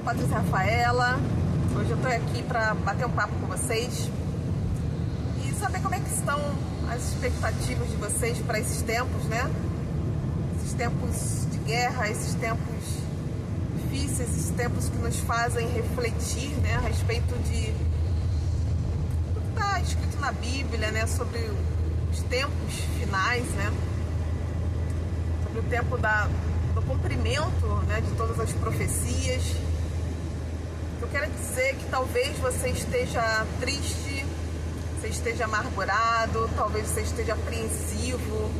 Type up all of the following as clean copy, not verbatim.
Patrícia Rafaela, hoje eu estou aqui para bater um papo com vocês e saber como é que estão as expectativas de vocês para esses tempos, né? Esses tempos de guerra, esses tempos difíceis, esses tempos que nos fazem refletir, né, a respeito de tudo que está escrito na Bíblia, né, sobre os tempos finais, né? Sobre o tempo do cumprimento, né, de todas as profecias. Eu quero dizer que talvez você esteja triste, você esteja amargurado, talvez você esteja apreensivo,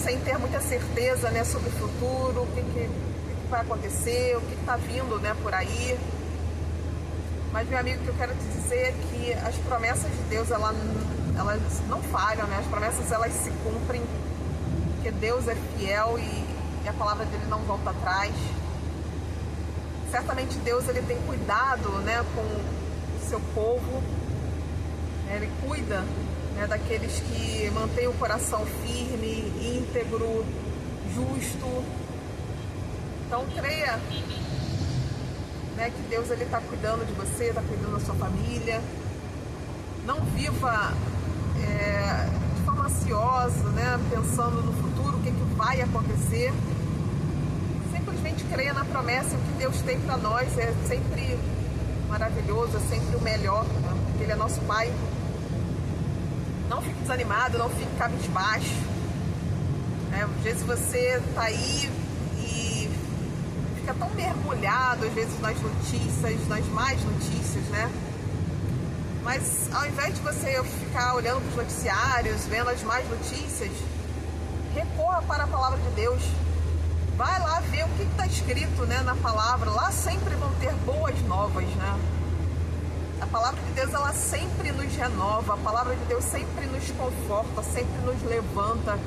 sem ter muita certeza, né, sobre o futuro, o que vai acontecer, o que está vindo, né, por aí. Mas, meu amigo, o que eu quero te dizer é que as promessas de Deus, elas não falham, né? As promessas, elas se cumprem, porque Deus é fiel e a palavra dele não volta atrás. Certamente Deus, ele tem cuidado, né, com o seu povo, né? Ele cuida, né, daqueles que mantêm o coração firme, íntegro, justo. Então creia, né, que Deus está cuidando de você, está cuidando da sua família. Não viva de forma ansiosa, né, pensando no futuro, o que vai acontecer. Simplesmente creia na promessa. O que Deus tem para nós é sempre maravilhoso, é sempre o melhor, né? Ele é nosso Pai. Não fique desanimado, não fique cabisbaixo, né? Às vezes você está aí e fica tão mergulhado, às vezes, nas notícias, nas más notícias, né? Mas ao invés de você ficar olhando para os noticiários, vendo as más notícias, recorra para a palavra de Deus. Vai lá ver o que está escrito, né, na palavra. Lá sempre vão ter boas novas, né? A palavra de Deus, ela sempre nos renova. A palavra de Deus sempre nos conforta, sempre nos levanta.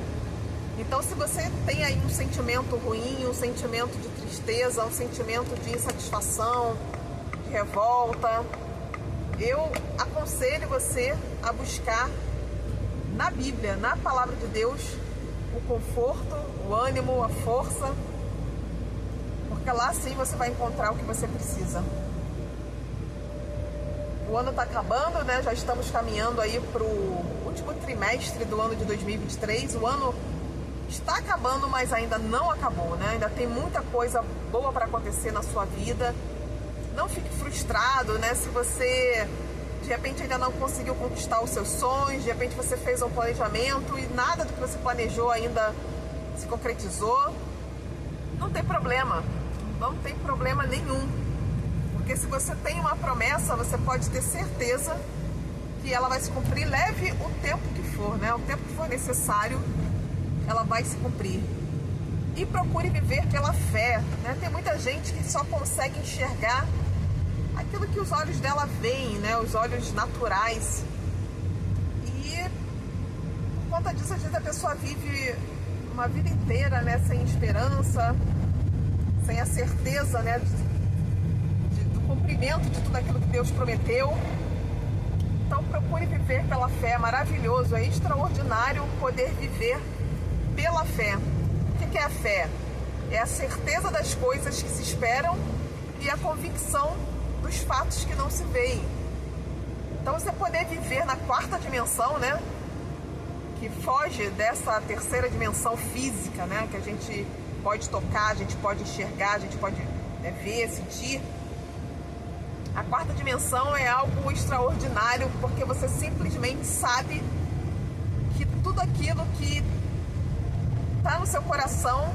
Então, se você tem aí um sentimento ruim, um sentimento de tristeza, um sentimento de insatisfação, de revolta, eu aconselho você a buscar na Bíblia, na palavra de Deus, o conforto, o ânimo, a força, porque lá sim você vai encontrar o que você precisa. O ano está acabando, né? Já estamos caminhando aí para o último trimestre do ano de 2023. O ano está acabando, mas ainda não acabou, né? Ainda tem muita coisa boa para acontecer na sua vida. Não fique frustrado, né? Se você de repente ainda não conseguiu conquistar os seus sonhos, de repente você fez um planejamento e nada do que você planejou ainda se concretizou, não tem problema, não tem problema nenhum, porque se você tem uma promessa, você pode ter certeza que ela vai se cumprir, leve o tempo que for, né? O tempo que for necessário, ela vai se cumprir. E procure viver pela fé, né? Tem muita gente que só consegue enxergar aquilo que os olhos dela veem, né? Os olhos naturais. E por conta disso, às vezes a pessoa vive uma vida inteira, né, sem esperança, sem a certeza, né, do cumprimento de tudo aquilo que Deus prometeu. Então procure viver pela fé. É maravilhoso, é extraordinário poder viver pela fé. O que é a fé? É a certeza das coisas que se esperam e a convicção dos fatos que não se veem. Então você poder viver na quarta dimensão, né, que foge dessa terceira dimensão física, né, que a gente pode tocar, a gente pode enxergar, a gente pode, né, ver, sentir. A quarta dimensão é algo extraordinário, porque você simplesmente sabe que tudo aquilo que está no seu coração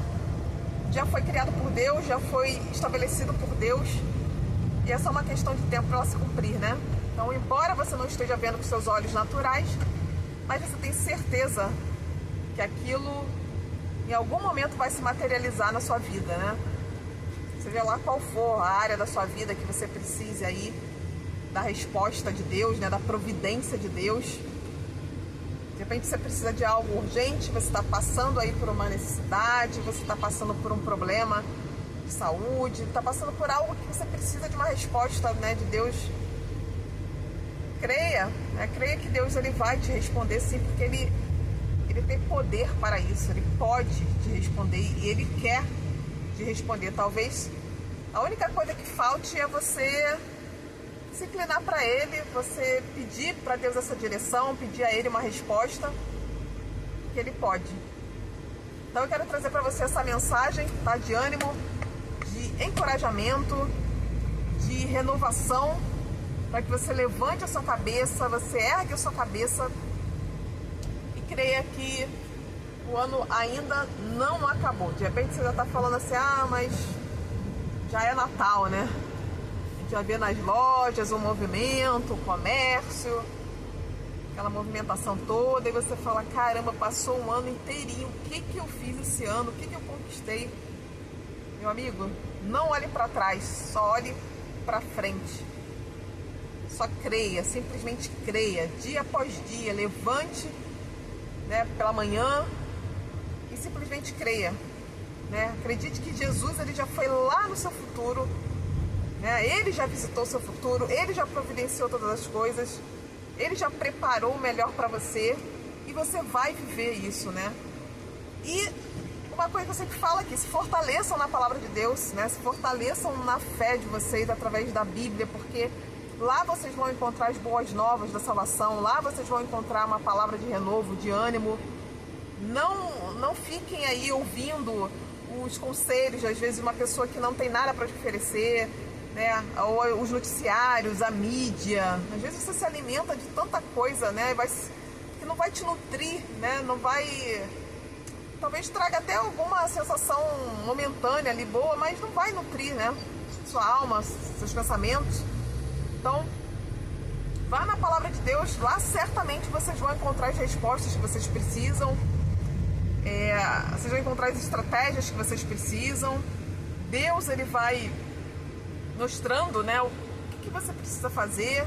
já foi criado por Deus, já foi estabelecido por Deus. E é só uma questão de tempo para ela se cumprir, né? Então, embora você não esteja vendo com seus olhos naturais, mas você tem certeza que aquilo em algum momento vai se materializar na sua vida, né? Seja lá qual for a área da sua vida que você precise aí da resposta de Deus, né? Da providência de Deus. De repente você precisa de algo urgente, você está passando aí por uma necessidade, você está passando por um problema de saúde, está passando por algo que você precisa de uma resposta, né, de Deus. Creia, né? Creia que Deus, ele vai te responder sim, porque ele tem poder para isso, ele pode te responder e ele quer te responder. Talvez A única coisa que falte é você se inclinar para Ele, você pedir para Deus essa direção, pedir a Ele uma resposta, que Ele pode. Então eu quero trazer para você essa mensagem, tá? De ânimo, de encorajamento, de renovação, para que você levante a sua cabeça, você ergue a sua cabeça e creia que o ano ainda não acabou. De repente você já está falando assim, mas já é Natal, né? A gente já vê nas lojas o movimento, o comércio, aquela movimentação toda, e você fala, caramba, passou um ano inteirinho, o que eu fiz esse ano, o que eu conquistei? Meu amigo, não olhe para trás, só olhe para frente. Só creia, simplesmente creia, dia após dia, levante, né, pela manhã e simplesmente creia. Né? Acredite que Jesus, ele já foi lá no seu futuro, né? Ele já visitou o seu futuro, ele já providenciou todas as coisas, ele já preparou o melhor para você e você vai viver isso, né? E uma coisa que eu sempre falo aqui, se fortaleçam na palavra de Deus, né? Se fortaleçam na fé de vocês através da Bíblia, porque lá vocês vão encontrar as boas novas da salvação, lá vocês vão encontrar uma palavra de renovo, de ânimo. Não fiquem aí ouvindo os conselhos, às vezes, de uma pessoa que não tem nada para te oferecer, né? Ou os noticiários, a mídia. Às vezes você se alimenta de tanta coisa, né? Que não vai te nutrir, né? Não vai... Talvez traga até alguma sensação momentânea ali, boa, mas não vai nutrir, né? Sua alma, seus pensamentos. Então, vá na palavra de Deus, lá certamente vocês vão encontrar as respostas que vocês precisam, vocês vão encontrar as estratégias que vocês precisam. Deus, ele vai mostrando, né, o que você precisa fazer,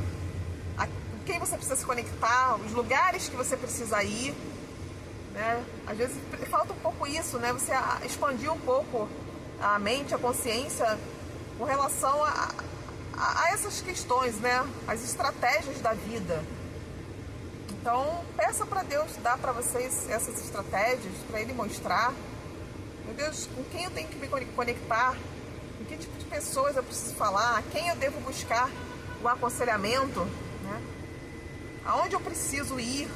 com quem você precisa se conectar, os lugares que você precisa ir, né? Às vezes falta um pouco isso, né? Você expandir um pouco a mente, a consciência com relação a essas questões, né? As estratégias da vida. Então, peça para Deus dar para vocês essas estratégias, para Ele mostrar. Meu Deus, com quem eu tenho que me conectar? Com que tipo de pessoas eu preciso falar? A quem eu devo buscar o aconselhamento? Né? Aonde eu preciso ir?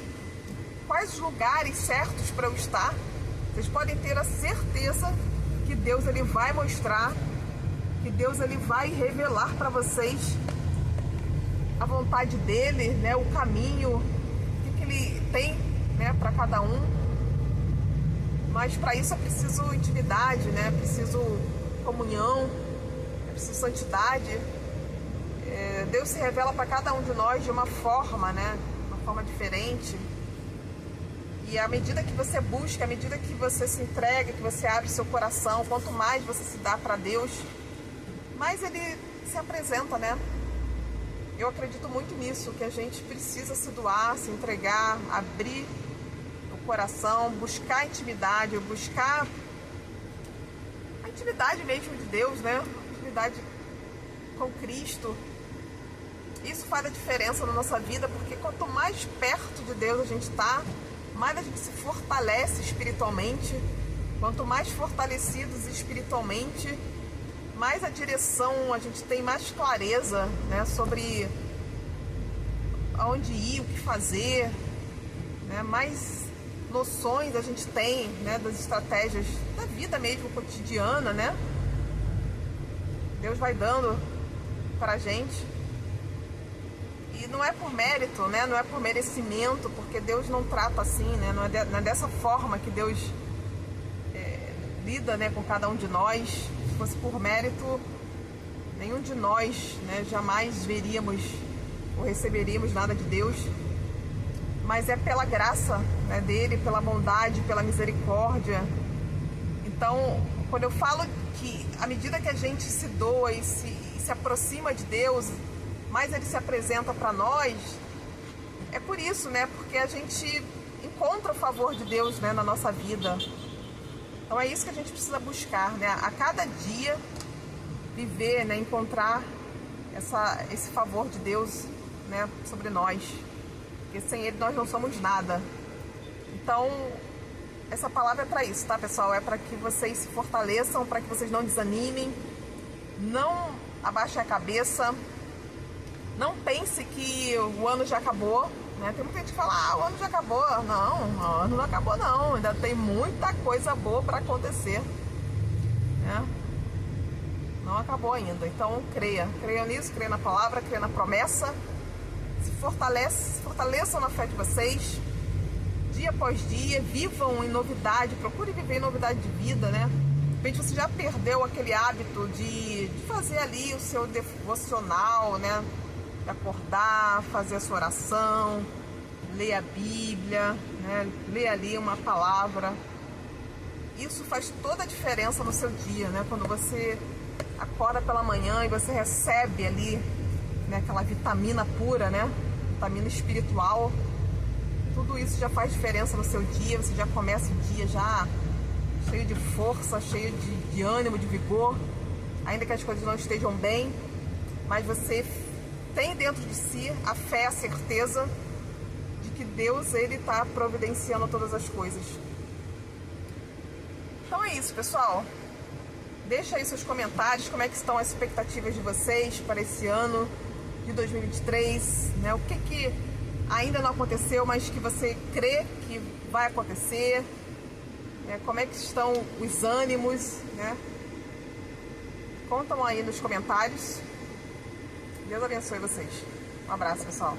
Quais os lugares certos para eu estar? Vocês podem ter a certeza que Deus, ele vai mostrar, que Deus, ele vai revelar para vocês a vontade dele, né, o caminho, o que ele tem, né, para cada um. Mas para isso é preciso intimidade, né, é preciso comunhão, é preciso santidade. Deus se revela para cada um de nós de uma forma, né, uma forma diferente. E à medida que você busca, à medida que você se entrega, que você abre seu coração, quanto mais você se dá para Deus, mais Ele se apresenta, né? Eu acredito muito nisso, que a gente precisa se doar, se entregar, abrir o coração, buscar intimidade, buscar a intimidade mesmo de Deus, né? A intimidade com Cristo. Isso faz a diferença na nossa vida, porque quanto mais perto de Deus a gente está, mais a gente se fortalece espiritualmente. Quanto mais fortalecidos espiritualmente, mais a direção, a gente tem mais clareza, né, sobre aonde ir, o que fazer, né, mais noções a gente tem, né, das estratégias da vida mesmo cotidiana, né? Deus vai dando para a gente. E não é por mérito, né? Não é por merecimento, porque Deus não trata assim, né? Não é dessa forma que Deus lida, né, com cada um de nós. Se fosse por mérito, nenhum de nós, né, jamais veríamos ou receberíamos nada de Deus. Mas é pela graça, né, dele, pela bondade, pela misericórdia. Então, quando eu falo que à medida que a gente se doa e se aproxima de Deus, mais Ele se apresenta para nós, é por isso, né? Porque a gente encontra o favor de Deus, né, na nossa vida. Então é isso que a gente precisa buscar, né? A cada dia viver, né, encontrar esse favor de Deus, né, sobre nós. Porque sem Ele nós não somos nada. Então, essa palavra é para isso, tá, pessoal? É para que vocês se fortaleçam, para que vocês não desanimem, Não abaixe a cabeça, não pense que o ano já acabou, né? Tem muita gente que fala, o ano já acabou. Não, o ano não acabou não, ainda tem muita coisa boa para acontecer, né? Não acabou ainda, então creia nisso, creia na palavra, creia na promessa, se fortaleçam na fé de vocês, dia após dia, vivam em novidade, procure viver em novidade de vida, né? De repente você já perdeu aquele hábito de fazer ali o seu devocional, né? De acordar, fazer a sua oração, ler a Bíblia, né? Ler ali uma palavra. Isso faz toda a diferença no seu dia, né? Quando você acorda pela manhã e você recebe ali, né, aquela vitamina pura, né? Vitamina espiritual. Tudo isso já faz diferença no seu dia. Você já começa o dia já cheio de força, cheio de ânimo, de vigor. Ainda que as coisas não estejam bem, mas você tem dentro de si a fé, a certeza de que Deus, Ele está providenciando todas as coisas. Então é isso, pessoal. Deixa aí seus comentários, como é que estão as expectativas de vocês para esse ano de 2023, né? O que ainda não aconteceu, mas que você crê que vai acontecer, né? Como é que estão os ânimos, né? Contam aí nos comentários. Deus abençoe vocês. Um abraço, pessoal.